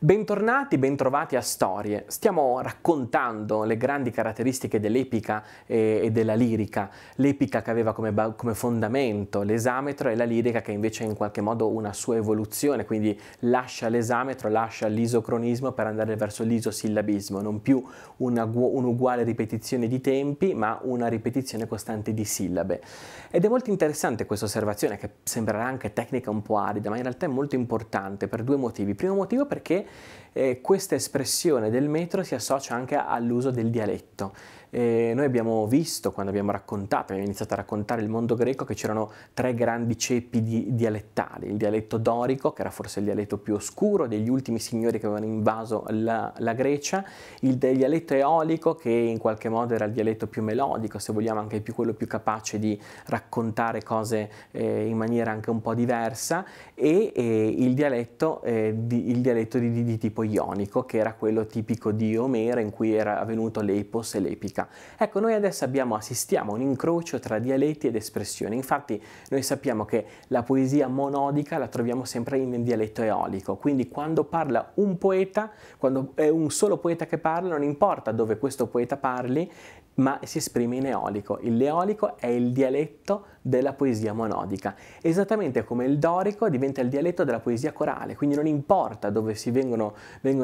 Bentornati, bentrovati a Storie. Stiamo raccontando le grandi caratteristiche dell'epica e della lirica. L'epica che aveva come fondamento l'esametro e la lirica che invece ha in qualche modo una sua evoluzione, quindi lascia l'esametro, lascia l'isocronismo per andare verso l'isosillabismo, non più un'uguale ripetizione di tempi, ma una ripetizione costante di sillabe. Ed è molto interessante questa osservazione, che sembrerà anche tecnica un po' arida, ma in realtà è molto importante per due motivi. Primo motivo perché questa espressione del metro si associa anche all'uso del dialetto. Noi abbiamo visto, quando abbiamo iniziato a raccontare il mondo greco, che c'erano tre grandi ceppi dialettali: il dialetto dorico, che era forse il dialetto più oscuro degli ultimi signori che avevano invaso la Grecia, il dialetto eolico, che in qualche modo era il dialetto più melodico, se vogliamo anche quello più capace di raccontare cose in maniera anche un po' diversa, e il dialetto di tipo ionico, che era quello tipico di Omero, in cui era avvenuto l'epos e l'epica. Ecco, noi adesso assistiamo a un incrocio tra dialetti ed espressioni. Infatti noi sappiamo che la poesia monodica la troviamo sempre in dialetto eolico, quindi quando parla un poeta, quando è un solo poeta che parla, non importa dove questo poeta parli, ma si esprime in eolico. L'eolico è il dialetto della poesia monodica, esattamente come il dorico diventa il dialetto della poesia corale, quindi non importa dove vengono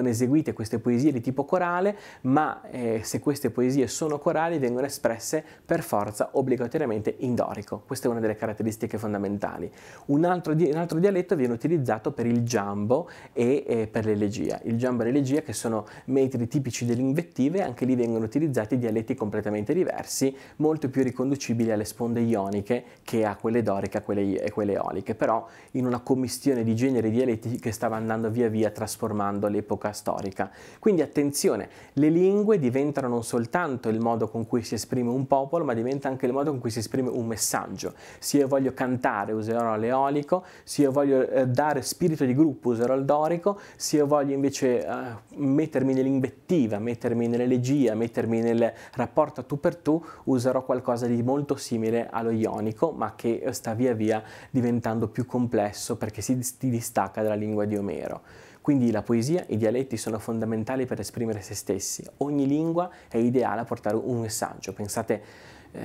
eseguite queste poesie di tipo corale, ma se queste poesie sono corali vengono espresse per forza obbligatoriamente in dorico. Questa è una delle caratteristiche fondamentali. Un altro dialetto viene utilizzato per il giambo e per l'elegia. Il giambo e l'elegia, che sono metri tipici delle invettive, anche lì vengono utilizzati dialetti completamente diversi, molto più riconducibili alle sponde ioniche che a quelle doriche e quelle eoliche, però in una commistione di generi dialetti che stava andando via via trasformando l'epoca storica. Quindi attenzione, le lingue diventano non soltanto il modo con cui si esprime un popolo, ma diventa anche il modo con cui si esprime un messaggio. Se io voglio cantare userò l'eolico, se io voglio dare spirito di gruppo userò il dorico, se io voglio invece mettermi nell'invettiva, mettermi nell'elegia, mettermi nel rapporto a tu per tu, userò qualcosa di molto simile allo ionico, ma che sta via via diventando più complesso perché si distacca dalla lingua di Omero. Quindi la poesia, i dialetti sono fondamentali per esprimere se stessi. Ogni lingua è ideale a portare un messaggio. Pensate,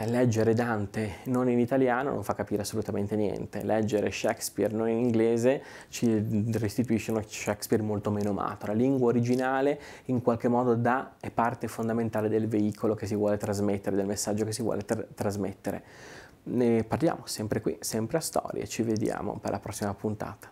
leggere Dante non in italiano non fa capire assolutamente niente. Leggere Shakespeare non in inglese ci restituisce uno Shakespeare molto meno amato. La lingua originale in qualche modo è parte fondamentale del veicolo che si vuole trasmettere, del messaggio che si vuole trasmettere. Ne parliamo sempre qui, sempre a Storie. Ci vediamo per la prossima puntata.